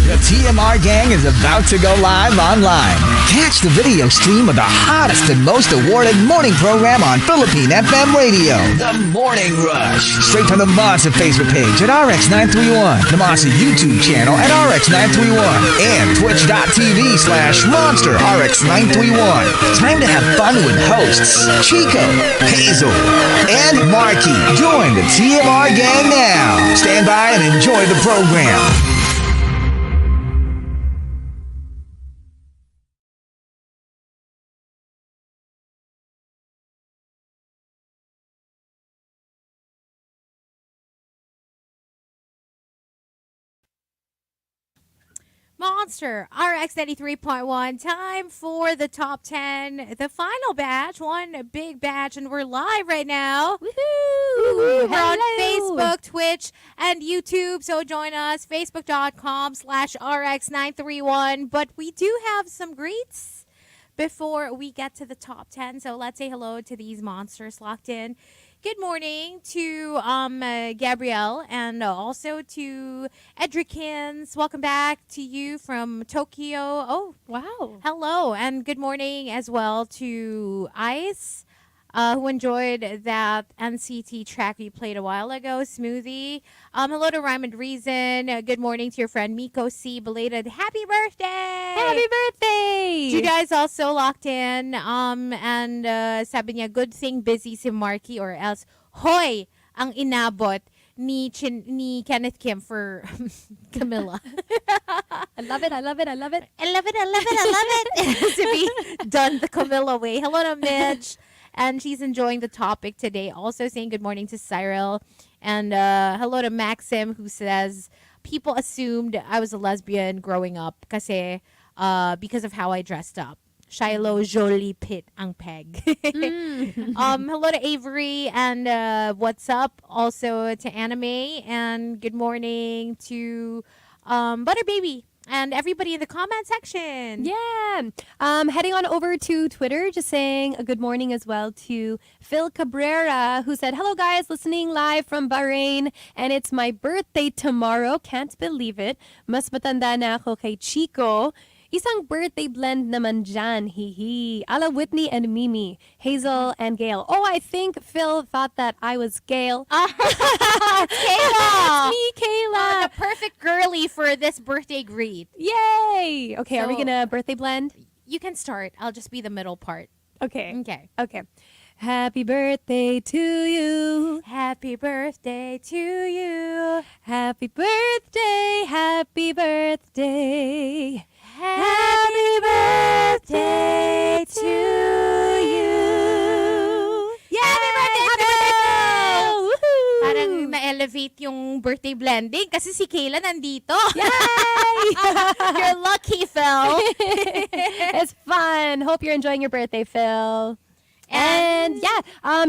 The TMR gang is about to go live online. Catch the video stream of the hottest and most awarded morning program on Philippine FM radio. The Morning Rush. Straight from the Monster Facebook page at RX931, the Monster YouTube channel at RX931, and twitch.tv/Monster RX931. Time to have fun with hosts Chico, Hazel, and Marky. Join the TMR gang now. Stand by and enjoy the program. Monster RX93.1. Time for the top 10. The final batch, one big batch, and we're live right now. Woohoo! We're on Facebook, Twitch, and YouTube, so join us, facebook.com/RX931. But we do have some greets before we get to the top 10, so let's say hello to these monsters locked in. Good morning to Gabrielle and also to Edrikins. Welcome back to you from Tokyo. Oh, wow. Hello. And good morning as well to Ice, who enjoyed that NCT track we played a while ago, Smoothie. Hello to Rhyme and Reason. Good morning to your friend Miko C. Belated happy birthday! Happy birthday! You guys also locked in. And sabi niya, good thing busy si Marky or else, hoy, ang inabot ni Kenneth Kim for Camilla. I love it. I love it. To be done the Camilla way. Hello to Midge. And she's enjoying the topic today. Also saying good morning to Cyril. And hello to Maxim, who says, people assumed I was a lesbian growing up kasi, because of how I dressed up. Shiloh Jolie Pitt ang peg. Hello to Avery and what's up? Also to Anime. And good morning to Butter Baby. And everybody in the comment section. Yeah. Heading on over to Twitter, just saying a good morning as well to Phil Cabrera, who said, hello guys, listening live from Bahrain. And it's my birthday tomorrow. Can't believe it. Mas matanda na ako kay Chico. Isang birthday blend naman dyan, hihi. Ala Whitney and Mimi, Hazel and Gail. Oh, I think Phil thought that I was Gail. Kayla! It's me, Kayla. The perfect girly for this birthday greet. Yay! Okay, So, are we gonna birthday blend? You can start. I'll just be the middle part. Okay. Okay. Happy birthday to you. Happy birthday to you. Happy birthday, happy birthday. Happy birthday to you. Yay! Happy birthday, Phil! Woohoo! Parang na-elevate yung birthday blending kasi si Kayla nandito. Yay! You're lucky, Phil. It's fun. Hope you're enjoying your birthday, Phil. And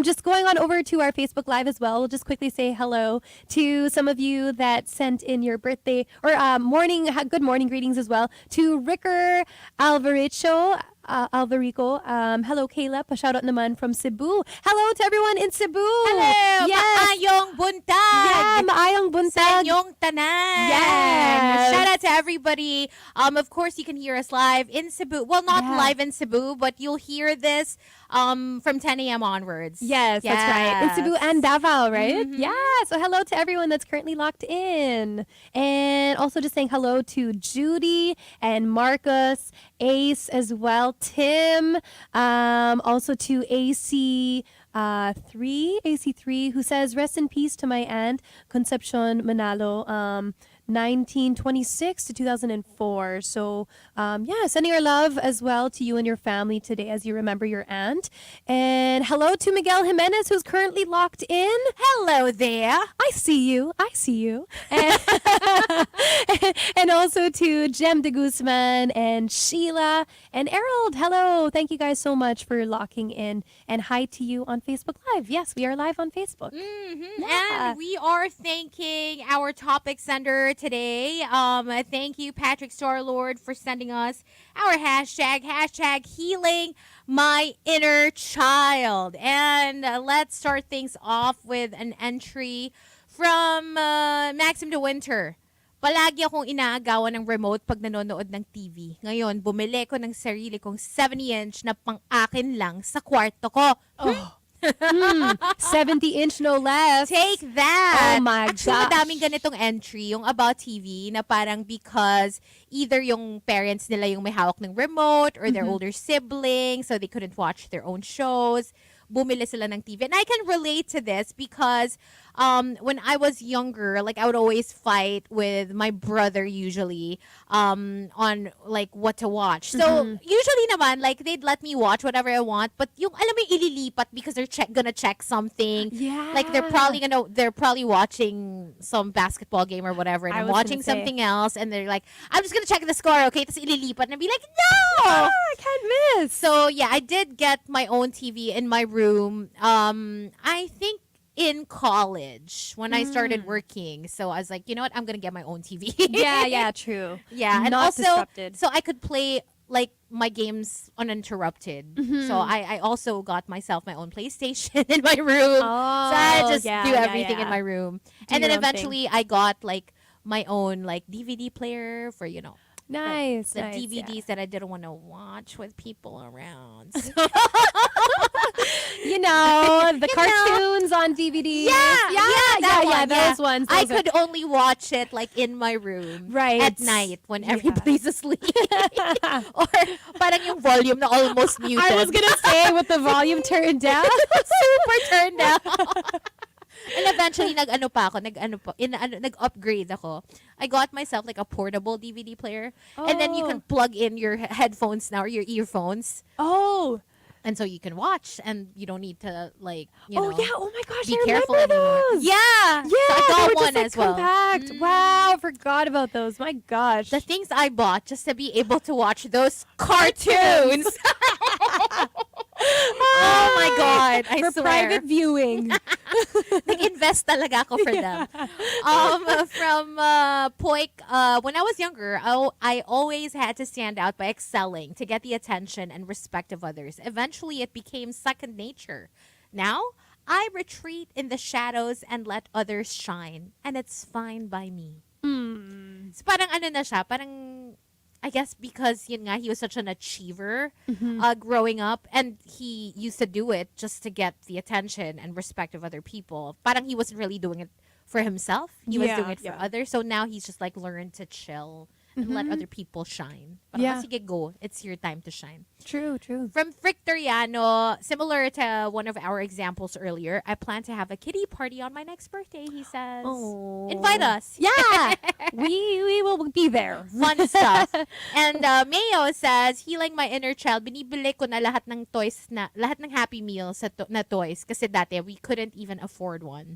just going on over to our Facebook Live as well. We'll just quickly say hello to some of you that sent in your birthday or good morning greetings as well to Ricker Alvarico. Hello, Kayla. Pa-shoutout naman from Cebu. Hello to everyone in Cebu. Hello. Yes. Maayong buntag. Yeah, maayong buntag. Sa inyong tanan. Yes. Shout out to everybody. Of course, you can hear us live in Cebu. Well, not live in Cebu, but you'll hear this from 10 a.m. onwards. Yes, that's right. In Cebu and Davao, right? Mm-hmm. Yeah. So hello to everyone that's currently locked in. And also just saying hello to Judy and Marcus, Ace as well, Tim, also to AC3, who says, rest in peace to my aunt, Concepcion Manalo, 1926 to 2004. So, sending our love as well to you and your family today as you remember your aunt. And hello to Miguel Jimenez, who's currently locked in. Hello there. I see you. And, and also to Jem de Guzman and Sheila and Errol. Hello. Thank you guys so much for locking in. And hi to you on Facebook Live. Yes, we are live on Facebook. Mm-hmm. Yeah. And we are thanking our topic sender today. Thank you, Patrick Starlord, for sending us our hashtag healing my inner child. And let's start things off with an entry from Maxim de Winter. Palagi akong inaagawan ng remote pag nanonood ng TV. Ngayon, bumili ko ng sarili kong 70-inch na pang-akin lang sa kwarto ko. Oh. 70-inch no less. Take that! Oh my Actually, gosh. madaming ganitong entry, yung About TV, na parang because either yung parents nila yung may hawak ng remote or their older siblings, so they couldn't watch their own shows. Bumili sila ng TV. And I can relate to this because when I was younger, like I would always fight with my brother usually on like what to watch. So usually naman, like they'd let me watch whatever I want, but yung alam mo yung ililipat because they're gonna check something. Yeah. Like they're probably watching some basketball game or whatever, and I I'm was watching gonna say. something else, and they're like, I'm just gonna check the score, okay? Tapos ililipat and I'd be like, no! I can't miss. So yeah, I did get my own TV in my room. I think in college when I started working. So I was like, you know what? I'm gonna get my own TV. yeah, true. yeah, and Not also disrupted. so I could play like my games uninterrupted. So I also got myself my own PlayStation in my room. Oh, So I just yeah, do yeah, everything in yeah. my room. Do And then your own thing. eventually I got like my own like DVD player for Nice. the nice, DVDs yeah. that I didn't want to watch with people around. You know, the You know. cartoons on DVD. that one, those ones. I those are- could only watch it like in my room Right. at night when Yeah. everybody's asleep. Or parang yung volume na almost muted. I was gonna say with the volume turned down. super turned down. And eventually nag-upgrade ako. I got myself like a portable DVD player, and then you can plug in your headphones now or your earphones. Oh. And so you can watch, and you don't need to like, you Oh know, yeah. Oh my gosh. be I careful remember anymore. those. Yeah, Yeah. so I they got were one just, like, as well. compact. Wow. Forgot about those. My gosh. The things I bought just to be able to watch those cartoons. Oh my God! I For swear. private viewing. Nag-invest talaga ako for them. From Poik, when I was younger, I always had to stand out by excelling to get the attention and respect of others. Eventually, it became second nature. Now, I retreat in the shadows and let others shine, and it's fine by me. So parang ano na siya, parang I guess because yun nga, he was such an achiever growing up, and he used to do it just to get the attention and respect of other people. Parang he wasn't really doing it for himself. He was Yeah, doing it for yeah. others. So now he's just like learned to chill and let other people shine. Parang Yeah. sige, go. It's your time to shine. True. From Victoriano, similar to one of our examples earlier, I plan to have a kiddie party on my next birthday, he says. Oh. Invite us. Yeah. we will be there. Fun stuff. And Mayo says, healing my inner child, binibili ko na lahat ng toys lahat ng Happy Meals na toys kasi dati we couldn't even afford one.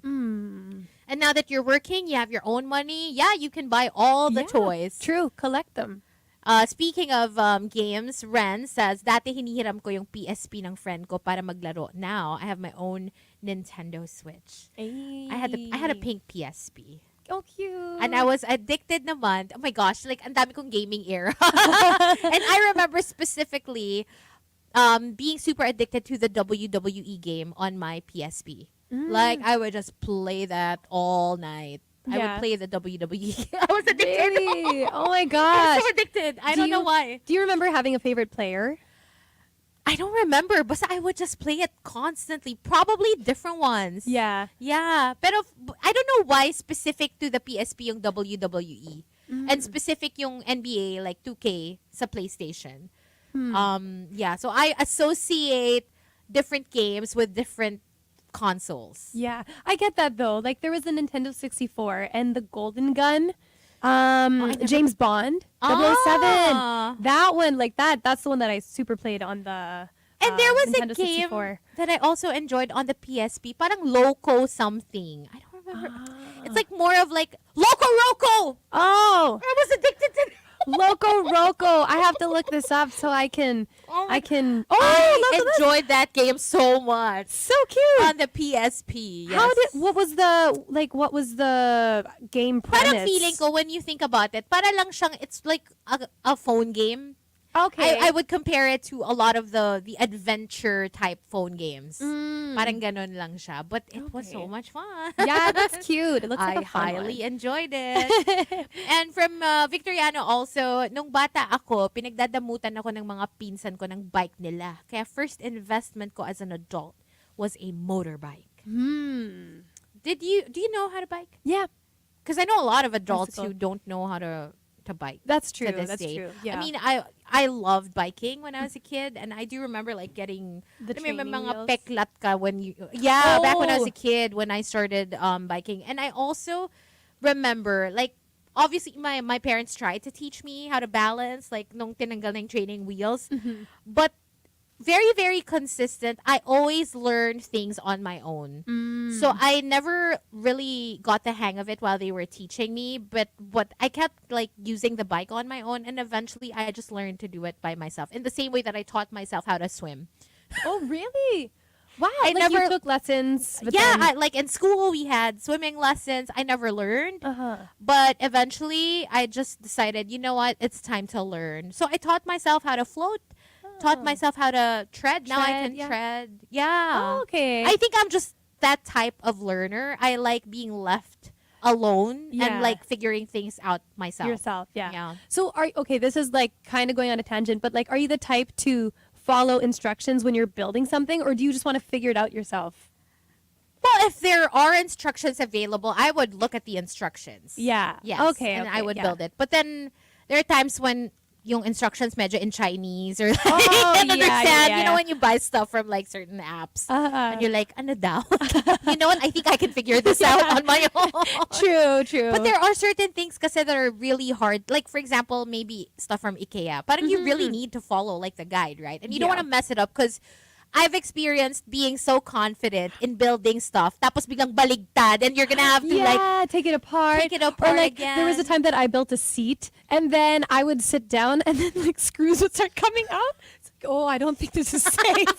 And now that you're working, you have your own money, yeah, you can buy all the Yeah, toys. True. Collect them. Speaking of games, Ren says, dati hinihiram ko yung PSP ng friend ko para maglaro. Now, I have my own Nintendo Switch. I had a pink PSP. Oh, cute. And I was addicted naman. Oh my gosh, like ang dami kong gaming era. And I remember specifically being super addicted to the WWE game on my PSP. Like I would just play that all night. I Yeah. would play the WWE. I was addicted. Really? Oh my I gosh. was so addicted. I Do don't know you- why. Do you remember having a favorite player? I don't remember, but I would just play it constantly. Probably different ones. Yeah. Yeah. Pero I don't know why specific to the PSP yung WWE. And specific yung NBA like 2K sa PlayStation. Yeah, so I associate different games with different consoles. Yeah. I get that though. Like there was the Nintendo 64 and the Golden Gun. never- James Bond 007. Ah. That one, like that's the one that I super played on the And there was Nintendo a game 64. that I also enjoyed on the PSP. Parang Loco something. I don't remember. It's like more of like Loco Roco. Oh, I was addicted to Loco Roco. I have to look this up so I can Oh my I can I look at this. enjoyed that game so much So cute. on the PSP. Yes. What was the game premise? Parang feeling ko when you think about it, para lang siyang, it's like a phone game. Okay. I would compare it to a lot of the adventure type phone games. Mm. Parang ganon lang siya. But it was so Okay. much fun. Yeah, that's cute. It looks like I a fun highly one. enjoyed it. And from Victoriano also, nung bata ako, pinagdadamutan ako ng mga pinsan ko ng bike nila. Kaya first investment ko as an adult was a motorbike. Do you know how to bike? Yeah, Because I know a lot of adults Bicycle. who don't know how to bike. that's true. To this That's day. true. Yeah. I mean, I loved biking when I was a kid, and I do remember like getting The alam mo yung may training mga wheels. peklat ka when you back when I was Oh. a kid when I started biking, and I also remember like obviously my parents tried to teach me how to balance like nung tinanggal ng training wheels, but very very consistent. I always learned things on my own. So I never really got the hang of it while they were teaching me, but what I kept like using the bike on my own, and eventually I just learned to do it by myself in the same way that I taught myself how to swim. Oh, really? Wow. I like you never- took lessons. But Yeah, then- like in school we had swimming lessons. I never learned, Uh-huh. but eventually I just decided, you know what, it's time to learn. So I taught myself how to float, taught myself how to tread. Now I Tread, can yeah. tread. Yeah. Oh, okay. I think I'm just that type of learner. I like being left alone Yeah. and like figuring things out myself. Yourself, yeah. Yeah. So okay, this is like kind of going on a tangent, but like, are you the type to follow instructions when you're building something, or do you just want to figure it out yourself? Well, if there are instructions available, I would look at the instructions. Yeah. Yes. Okay. And okay, I would yeah. build it. But then there are times when yung instructions medyo in Chinese or like, Oh, I can't yeah, understand. yeah, You know yeah. when you buy stuff from like certain apps Uh-huh. and you're like, ano daw? You know what? I think I can figure this out on my own. True. But there are certain things kasi that are really hard. Like, for example, maybe stuff from IKEA. Parang you really need to follow, like, the guide, right? And you don't Yeah. want to mess it up because I've experienced being so confident in building stuff tapos biglang baligtad and you're gonna have to, like, take it apart. take it apart or like there was a again. time that I built a seat and then I would sit down and then like screws would start coming out. It's like, oh, I don't think this is safe.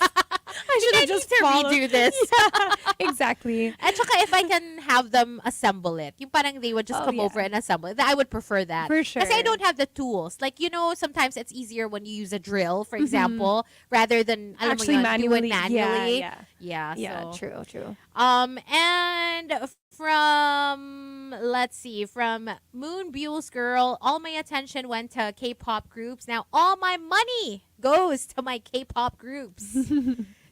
I should have I just need to followed. redo this. Yeah, exactly. At saka if I can have them assemble it, yung parang they would just Oh, come yeah. over and assemble it, I would prefer that. For Kasi I sure. don't have the tools. Like, you know, sometimes it's easier when you use a drill, for example, rather than alam mo Actually yun, do manually. it manually. Yeah. Yeah, so. True. And from Moon Buell's Girl, all my attention went to K-pop groups. Now all my money goes to my K-pop groups.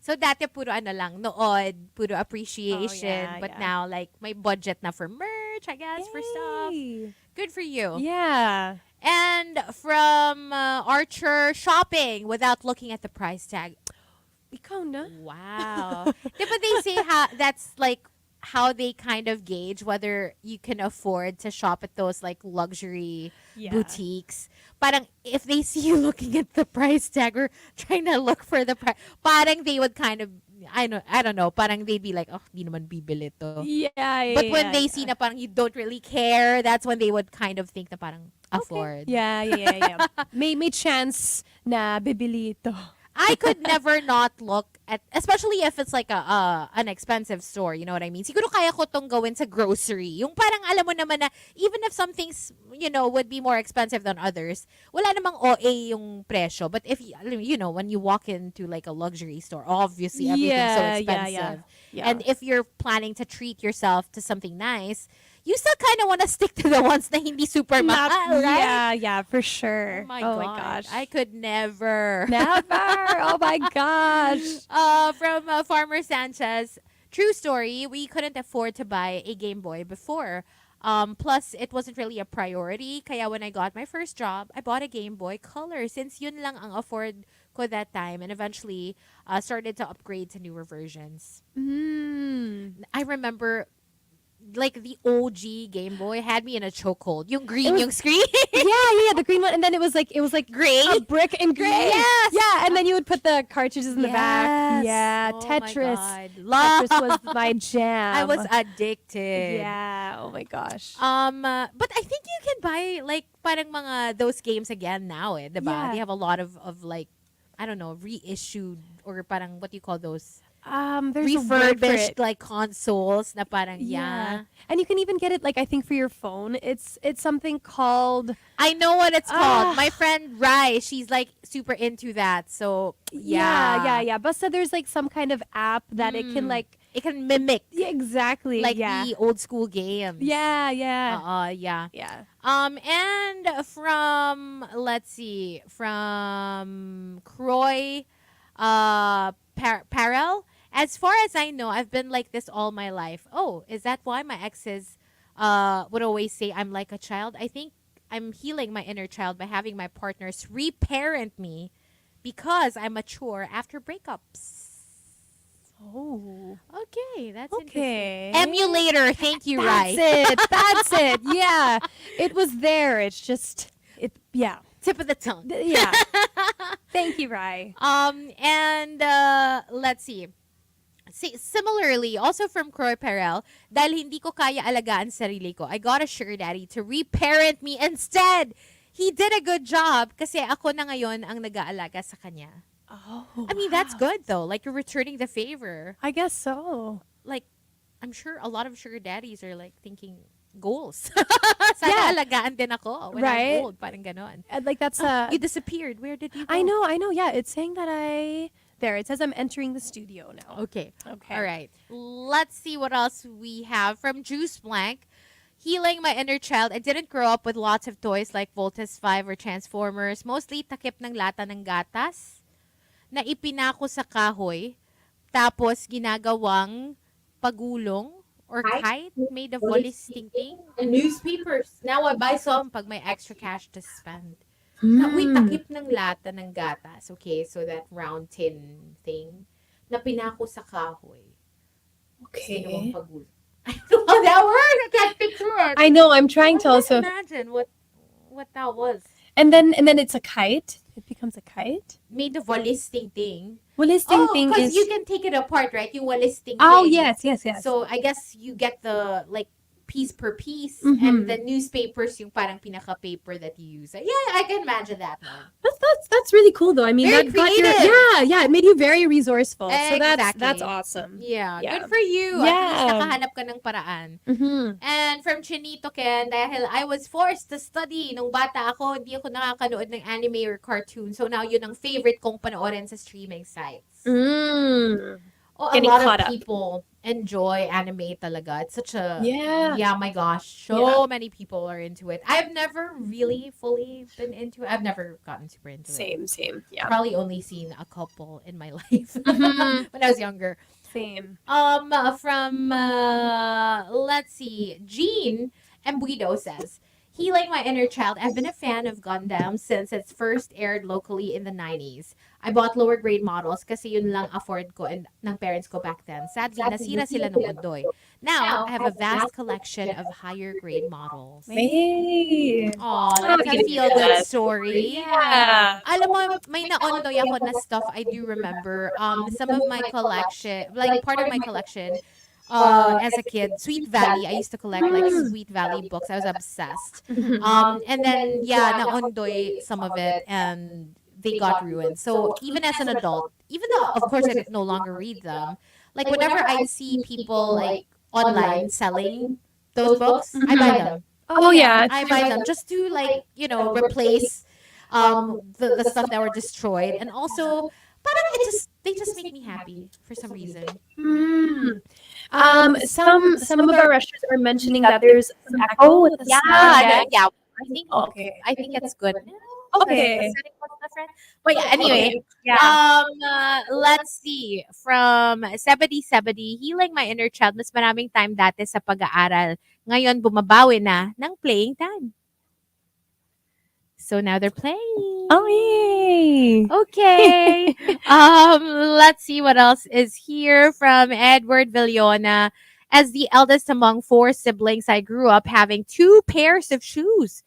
So dati puro ano lang, nood, puro appreciation. Oh, yeah, but yeah. now like my budget na for merch, I guess, for stuff. Yay. Good for you. Yeah. And from Archer, shopping without looking at the price tag. Ikaw na? Wow. Diba they say that's like how they kind of gauge whether you can afford to shop at those like luxury Yeah. boutiques. Parang if they see you looking at the price tag or trying to look for the price, parang they would kind of I don't know, parang they'd be like, oh, di naman bibili to. Yeah. But when they see na parang you don't really care, that's when they would kind of think na parang afford. Yeah. may chance na bibili ito. I could never not look at, especially if it's like an expensive store, you know what I mean? Siguro kaya ko tong gawin sa grocery. Yung parang alam mo naman na even if some things, you know, would be more expensive than others, wala namang OA yung presyo. But if, you know, when you walk into like a luxury store, obviously everything's so expensive. Yeah. And if you're planning to treat yourself to something nice, you still kind of want to stick to the ones na hindi super mahal, right? Yeah, for sure. Oh my gosh. I could never. Never. Oh my gosh. From Farmer Sanchez, true story, we couldn't afford to buy a Game Boy before. Plus, it wasn't really a priority. Kaya when I got my first job, I bought a Game Boy Color since yun lang ang afford ko that time and eventually started to upgrade to newer versions. I remember like the OG Game Boy had me in a chokehold. Yung green yung screen. yeah, the green one, and then it was like Gray? a brick and gray. Yes. Yeah, and then you would put the cartridges in the back. Yes. Yeah, Oh my Tetris. God. Tetris was my jam. I was addicted. Yeah. Oh my gosh. But I think you can buy like parang mga those games again now, diba? Yeah. They have a lot of like I don't know, reissued or parang what do you call those? There's a word for refurbished it. like consoles na parang Yeah. And you can even get it like I think for your phone. It's something called I know what it's called. My ah friend Rai, she's like super into that. So yeah. But so there's like some kind of app that it can like it can mimic yeah, exactly. like Yeah. the old school games. Yeah. Yeah. Yeah. And from let's see, from Croy, Parel. As far as I know, I've been like this all my life. Oh, is that why my exes, would always say I'm like a child? I think I'm healing my inner child by having my partners reparent me because I'm mature after breakups. Oh. Okay, that's Okay. interesting. Emulator, thank you, That's Rai. it. That's it. Yeah. It was there. It's just it yeah. Tip of the tongue. Yeah. Thank you, Rai. And let's see. Similarly, also from Croy Perel, dahil hindi ko kaya alagaan sarili ko, I got a sugar daddy to reparent me instead. He did a good job kasi ako na ngayon ang nag-aalaga sa kanya. Oh. I mean, that's good though. Like, you're returning the favor. I guess so. Like, I'm sure a lot of sugar daddies are like thinking goals. Sana Yeah. alagaan din ako when Right. I'm old. Parang ganon. Like that's You disappeared. Where did you go? I know. Yeah, it's saying that there. It says I'm entering the studio now. Okay. Okay. All right. Let's see what else we have from Juice Blank. Healing my inner child. I didn't grow up with lots of toys like Voltes 5 or Transformers. Mostly takip ng lata ng gatas na ipinako sa kahoy tapos ginagawang pagulong or kite made of woolly stinking and newspapers. Now I buy some pag may extra cash to spend. Na, uy, takip ng lata ng gatas. Okay, so that round tin thing na pinako sa kahoy. Okay. Pagulong. I don't know how that works. I can't picture it. I know. I'm trying to I also. can't imagine what that was. And then it's a kite. It becomes a kite. Made of walis ting. Well, this thing because is. you can take it apart, right? Yung walis ting. Oh yes. So I guess you get the like piece per piece, Mhm. and the newspapers yung parang pinaka paper that you use. Yeah, I can imagine that one. That's really cool though. I mean, Very that got your creative. yeah. It made you very resourceful. So that's Exactly. awesome. Yeah, Yeah. good for you. At least Yeah. nakahanap ka ng paraan. Mm-hmm. And from Chinito Ken, dahil I was forced to study nung bata ako, hindi ako nakakanood ng anime or cartoon. So now yun ang favorite kong panoorin sa streaming sites. Oh, a Getting lot caught of up. people enjoy anime talaga. It's such a Yeah. my gosh, so many people are into it. I've never really fully been into it. I've never gotten super into it. Same. Yeah. Probably only seen a couple in my life Mhm. when I was younger. Same. From let's see, Jean Embuido says, healing my inner child. I've been a fan of Gundam since it's first aired locally in the 90s. I bought lower grade models kasi yun lang afford ko and ng parents ko back then. Sadly, nasira sila nung undoy. Now, I have a vast collection of higher grade models. Hey. Aw, that's a feel-good story. Yeah. Alam mo, may naondoy ako na stuff I do remember. Some of my collection, like part of my collection, as a kid, Sweet Valley. I used to collect like Sweet Valley books. I was obsessed. And then naondoy some of it, and they got ruined. So even as an adult, even though of course I no longer read them, like whenever I see people like online selling those books, I buy them. Oh yeah. I buy them just to like replace the stuff that were destroyed, and also parang they just make me happy for some reason. Some of our rushers are mentioning that there's some echo with the sound. Yeah. Okay. I think it's good. Okay. The setting was different. But yeah, anyway. Yeah. Let's see. From Sebedy, healing my inner child. Mas maraming time dati sa pag-aaral. Ngayon, bumabawi na ng playing time. So now they're playing. Oh yay. Okay. Let's see what else is here from Edward Villona. As the eldest among 4 siblings, I grew up having 2 pairs of shoes.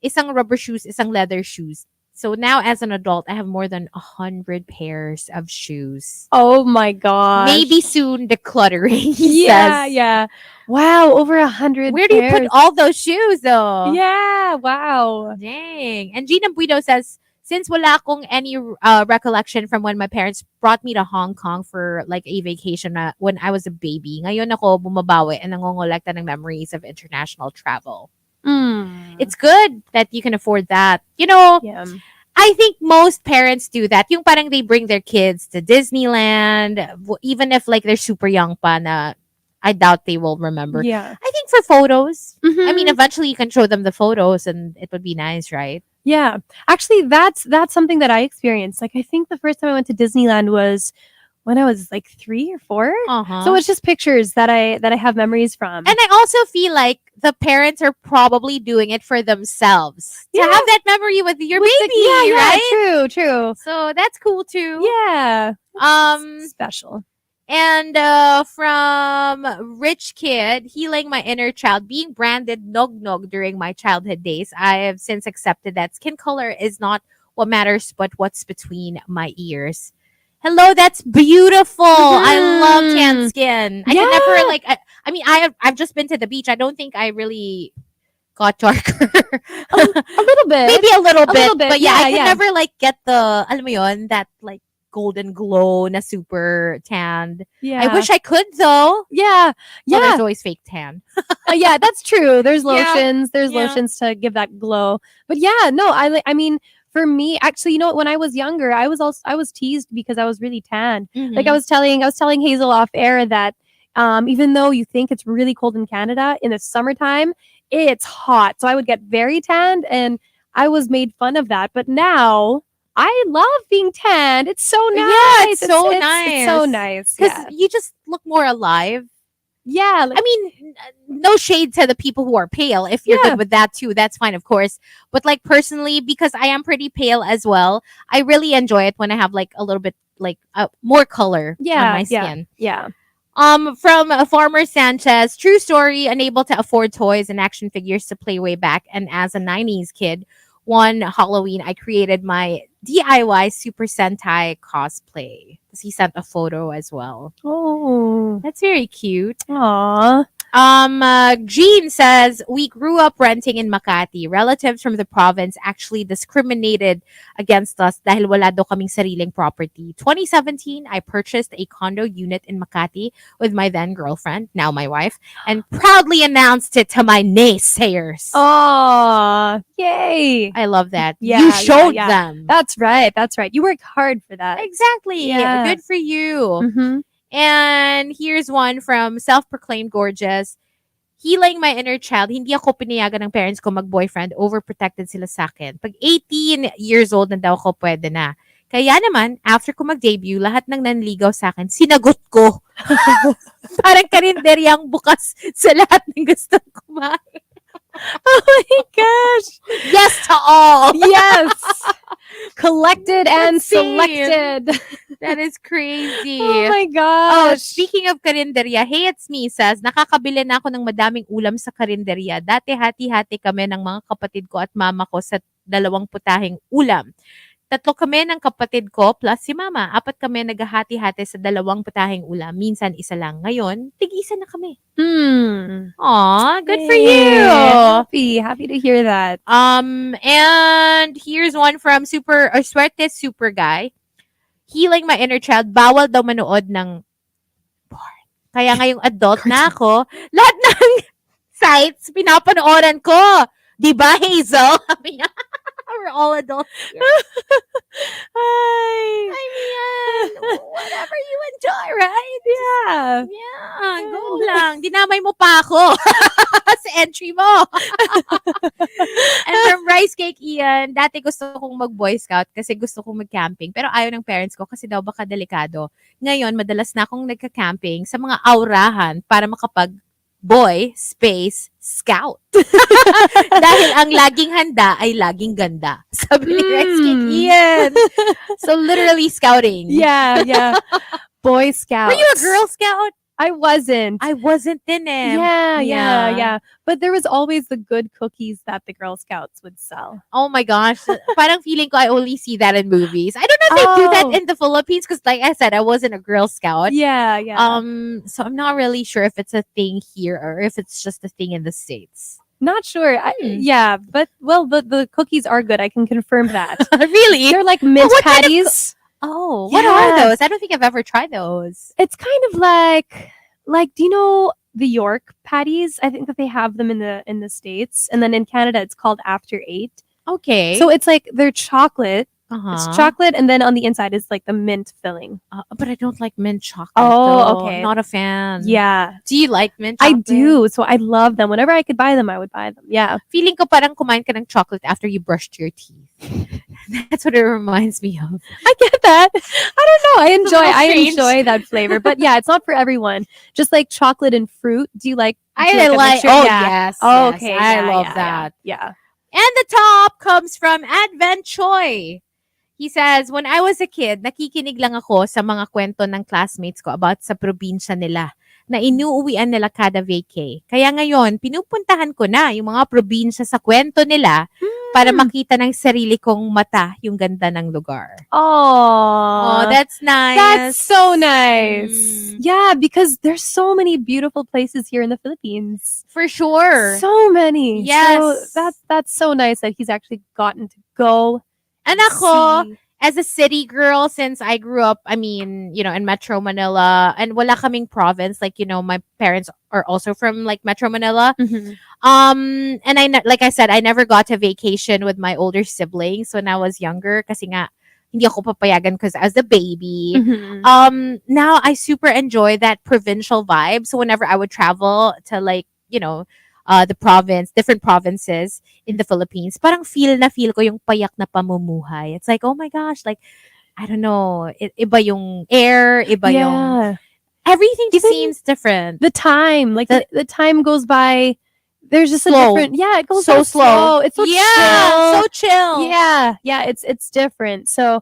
Isang rubber shoes, isang leather shoes. So now as an adult, I have more than 100 pairs of shoes. Oh my god. Maybe soon decluttering, he says. Yeah. Wow, over 100 Where do you put all those shoes though? Yeah, wow. Dang. And Gina Buido says, since wala akong any recollection from when my parents brought me to Hong Kong for like a vacation when I was a baby, ngayon ako bumabawi and nangongolekta ng memories of international travel. It's good that you can afford that. Yeah. I think most parents do that. Yung parang they bring their kids to Disneyland, even if like they're super young pa na I doubt they will remember. Yeah. I think for photos. I mean, Mhm. eventually you can show them the photos and it would be nice, right? Yeah. Actually, that's something that I experienced. Like, I think the first time I went to Disneyland was when I was like 3 or 4. Uh-huh. So it's just pictures that I have memories from. And I also feel like the parents are probably doing it for themselves to Yeah. have that memory with your With baby, yeah, right? true. So that's cool too. Yeah. Special. And from Rich Kid, healing my inner child, being branded Nog Nog during my childhood days, I have since accepted that skin color is not what matters, but what's between my ears. Hello, that's beautiful. I love tan skin. I could never Yeah. like. I mean, I've just been to the beach. I don't think I really got darker. A little bit. Maybe a little bit, bit. but yeah, I could Yeah. never like get the alam mo yun, that like golden glow na super tanned. Yeah. I wish I could though. Yeah. Well, Yeah. there's always fake tan. Yeah, that's true. There's Yeah. lotions. There's Yeah. lotions to give that glow. But yeah, no, I mean, for me, actually, when I was younger, I was teased because I was really tan. Like I was telling Hazel off air that even though you think it's really cold in Canada, in the summertime, it's hot. So I would get very tanned and I was made fun of that. But now I love being tanned. It's so nice. Yeah, it's so It's so nice. because Yeah. you just look more alive. Yeah. Like, I mean, no shade to the people who are pale. If you're Yeah. good with that too, that's fine, of course. But like personally, because I am pretty pale as well, I really enjoy it when I have like a little bit like more color on Yeah, my yeah. skin. yeah. From Farmer Sanchez, true story, unable to afford toys and action figures to play way back. And as a 90s kid, one Halloween, I created my DIY Super Sentai cosplay. He sent a photo as well. Oh. That's very cute. Aw. Jean says, we grew up renting in Makati. Relatives from the province actually discriminated against us dahil wala daw kaming sariling property. 2017, I purchased a condo unit in Makati with my then girlfriend, now my wife, and proudly announced it to my naysayers. Aw. Yay. I love that. Yeah, You yeah, showed yeah. them. That's right. You worked hard for that. Exactly. Yeah. Good for you. Mm-hmm. And here's one from Self-Proclaimed Gorgeous. Healing my inner child, hindi ako pinayagan ng parents ko mag-boyfriend. Overprotected sila sa akin. Pag 18 years old na daw ako, pwede na. Kaya naman, after ko mag-debut, lahat ng nanligaw sa akin, sinagot ko. Parang karinderyang bukas sa lahat ng gusto kumain. Oh my gosh. Yes to all. Yes. Collected and Insane. selected. That is crazy. Oh my Oh, gosh. speaking of karinderya, Hey It's Me says, nakakabili na ako ng madaming ulam sa karinderya. Dati hati-hati kami ng mga kapatid ko at mama ko sa 2 putaheng ulam. 3 kami ng kapatid ko plus si mama. 4 kami naghahati-hati sa 2 putaheng ulam. Minsan isa lang. Ngayon, tig-isa na kami. Aw, good for you. Happy to hear that. And here's one from Swerte Super Guy. Healing my inner child, bawal daw manood ng porn. Kaya ngayong adult na ako, lahat ng sites, pinapanooran ko. Diba, Hazel? We're all adults here. I mean, whatever you enjoy, right? Yeah. Yeah, go lang. Dinamay mo pa ako sa entry mo. And from Rice Cake Ian, dati gusto kong mag-Boy Scout kasi gusto kong mag-camping. Pero ayaw ng parents ko kasi daw baka delikado. Ngayon, madalas na akong nagka-camping sa mga aurahan para makapag-boy space scout. Dahil ang laging handa ay laging ganda. Sabi ni Rice Cake Ian. So literally scouting. Yeah. Boy Scout. Were you a Girl Scout? I wasn't. I wasn't din eh. Yeah. But there was always the good cookies that the Girl Scouts would sell. Oh my gosh. Parang feeling ko I only see that in movies. I don't know if they do that in the Philippines because like I said, I wasn't a Girl Scout. Yeah. So I'm not really sure if it's a thing here or if it's just a thing in the States. Not sure. Hmm. Yeah, but well, the cookies are good. I can confirm that. Really? They're like Oh, mint what kind of patties. Oh, what are Yeah. those? I don't think I've ever tried those. It's kind of like do you know the York patties? I think that they have them in the States, and then in Canada it's called After Eight. Okay. So it's like they're chocolate. It's Uh-huh. chocolate, and then on the inside is like the mint filling. But I don't like mint chocolate Oh, though. okay. Not a fan. Yeah, Do you like mint I chocolate? do. So I love them. Whenever I could buy them, I would buy them. Yeah, Feeling ko parang kumain ka ng chocolate after you brushed your teeth. That's what it reminds me of. I get that. I don't know. It's a little I strange. enjoy that flavor, but yeah, it's not for everyone. Just like chocolate and fruit. Do you like? do you I a like. mixture? Oh Yeah. yes. Oh, yes. okay. I Yeah, love yeah, that. Yeah. And the top comes from Advent Choi. He says, when I was a kid, nakikinig lang ako sa mga kwento ng classmates ko about sa probinsya nila na inuuwian nila kada vacay. Kaya ngayon, pinupuntahan ko na yung mga probinsya sa kwento nila para makita ng sarili kong mata yung ganda ng lugar. Oh, Oh, that's nice. that's so nice. Mm. Yeah, because there's so many beautiful places here in the Philippines. For sure. So many. Yes. So that's so nice that he's actually gotten to go. And ako, see. as a city girl, since I grew up, I mean, in Metro Manila, and wala kaming province, like, my parents are also from like Metro Manila. Mhm. And like I said, I never got to vacation with my older siblings when I was younger kasi nga, hindi ako papayagan because I was the baby. Mhm. Now I super enjoy that provincial vibe. So whenever I would travel to like, the different provinces in the Philippines, parang feel ko yung payak na pamumuhay. It's like, oh my gosh, like, I don't know, iba yung air, iba yung, Yeah. everything just Even seems different. The time, like The- the time goes by. There's just Slow. a different. Yeah, it goes So by slow. It's so yeah, chill. so chill. Yeah, it's different. So,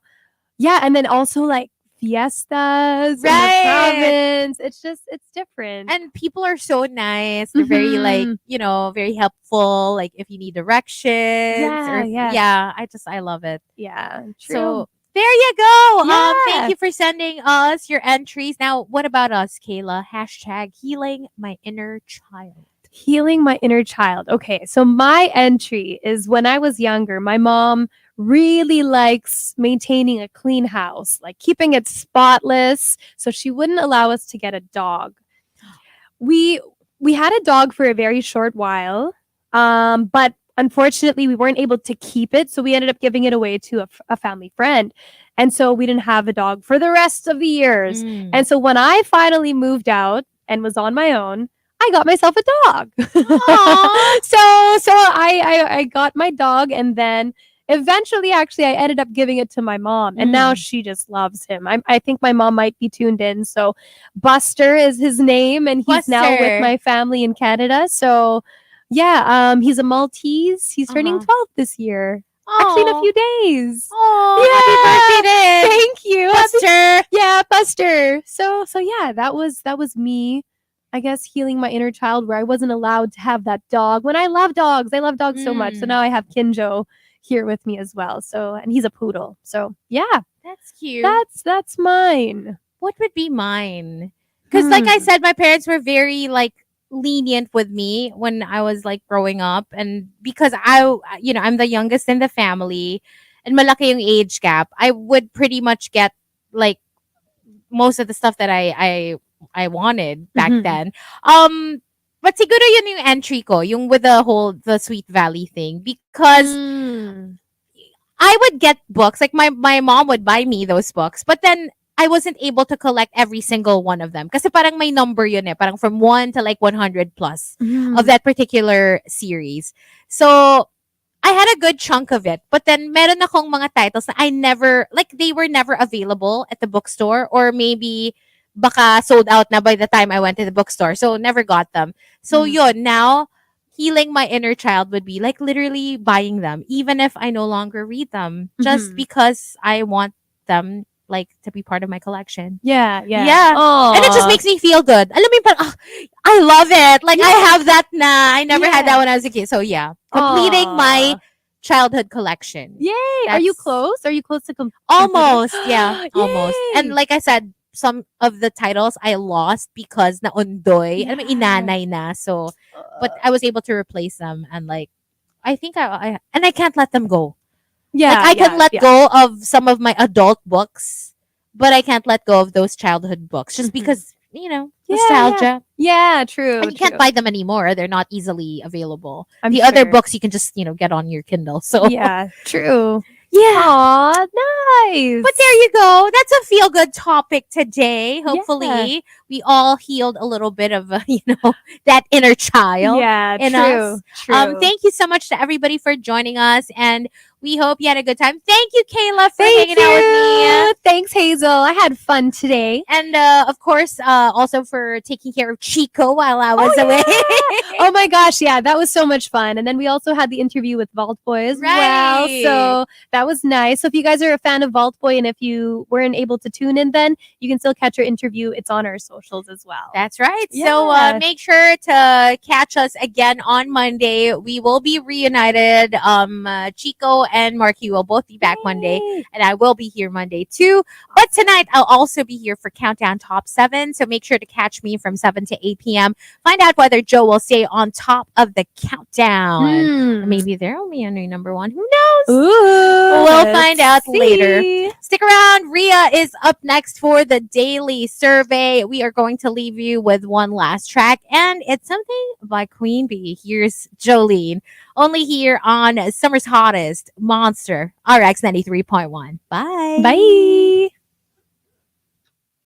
yeah, and then also like fiestas in the Right. province. It's different. And people are so nice. They're very like, Mhm. very helpful. Like if you need directions. Yeah. I love it. Yeah, true. So there you go. Yeah. Thank you for sending us your entries. Now, what about us, Kayla? Hashtag healing my inner child. Healing my inner child. Okay, so my entry is when I was younger, my mom really likes maintaining a clean house, like keeping it spotless. So she wouldn't allow us to get a dog. We had a dog for a very short while, but unfortunately we weren't able to keep it, so we ended up giving it away to a family friend. And so we didn't have a dog for the rest of the years. Mm. And so when I finally moved out and was on my own, I got myself a dog. Aw. so I got my dog, and then eventually actually I ended up giving it to my mom, and now she just loves him. I think my mom might be tuned in. So Buster is his name, and he's now Buster. with my family in Canada. So yeah, he's a Maltese. He's turning 12 this year. Actually, in a few days. Oh, Yeah. happy birthday, then. Thank you, Buster. Yeah, Buster. So yeah, that was me. I guess healing my inner child where I wasn't allowed to have that dog. When I love dogs so much. So Mm. now I have Kinjo here with me as well. So, and he's a poodle. So yeah, That's cute. that's mine. What would be mine? Because, like I Hmm. said, my parents were very like lenient with me when I was like growing up, and because I'm the youngest in the family, and malaki yung age gap, I would pretty much get like most of the stuff that I wanted back Mhm. then. But siguro yun yung entry ko, yung with the Sweet Valley thing, because Mm. I would get books. Like my mom would buy me those books, but then I wasn't able to collect every single one of them. Kasi parang may number yun eh. Parang from 1 to like 100 plus of that particular series. So, I had a good chunk of it. But then, meron akong mga titles na they were never available at the bookstore, or maybe baka sold out na by the time I went to the bookstore. So, never got them. So, yun, now, healing my inner child would be like literally buying them, even if I no longer read them, just Mhm. because I want them like to be part of my collection. Yeah. Yeah. Aw. And it just makes me feel good. Alam mo yung parang, I love it. Like, I have that na. I never had Yeah. that when I was a kid. So, yeah. Completing my Aw. childhood collection. Yay! Are you That's- close? Are you close to Almost. Yeah. Almost. Yay! And like I said, some of the titles I lost because naundoy. Alam mo, Yeah. inanay na. So, but I was able to replace them, and like I think I can't let them go. Yeah, Like I can let yeah. go of some of my adult books, but I can't let go of those childhood books just Mhm. because Yeah, nostalgia. Yeah, true. And you can't buy them anymore. They're not easily available. I'm The other sure. books you can just get on your Kindle. So Yeah, true. yeah. Aw, nice. But there you go. That's a feel good topic today. Yeah. Hopefully, we all healed a little bit of that inner child Yeah, in true. us. True. Thank you so much to everybody for joining us, and we hope you had a good time. Thank you, Kayla, for Thank hanging out with me. you. Thanks, Hazel. I had fun today. And of course, also for taking care of Chico while I was away. Oh my gosh, yeah, that was so much fun. And then we also had the interview with Vault Boy as well. Right. So that was nice. So if you guys are a fan of Vault Boy and if you weren't able to tune in then, you can still catch our interview. It's on our socials as well. That's right. Yeah. So make sure to catch us again on Monday. We will be reunited. Chico and Marky will both be back Monday, Yay. and I will be here Monday too. But tonight I'll also be here for Countdown Top 7. So make sure to catch me from 7 to 8 p.m. Find out whether Joe will stay on top of the countdown. Or maybe there will be a new number one. Who knows? Ooh, We'll find out see. later. Stick around. Ria is up next for the daily survey. We are going to leave you with one last track, and it's something by Queen Bee. Here's Jolene, only here on Summer's Hottest, Monster RX 93.1. Bye. Bye.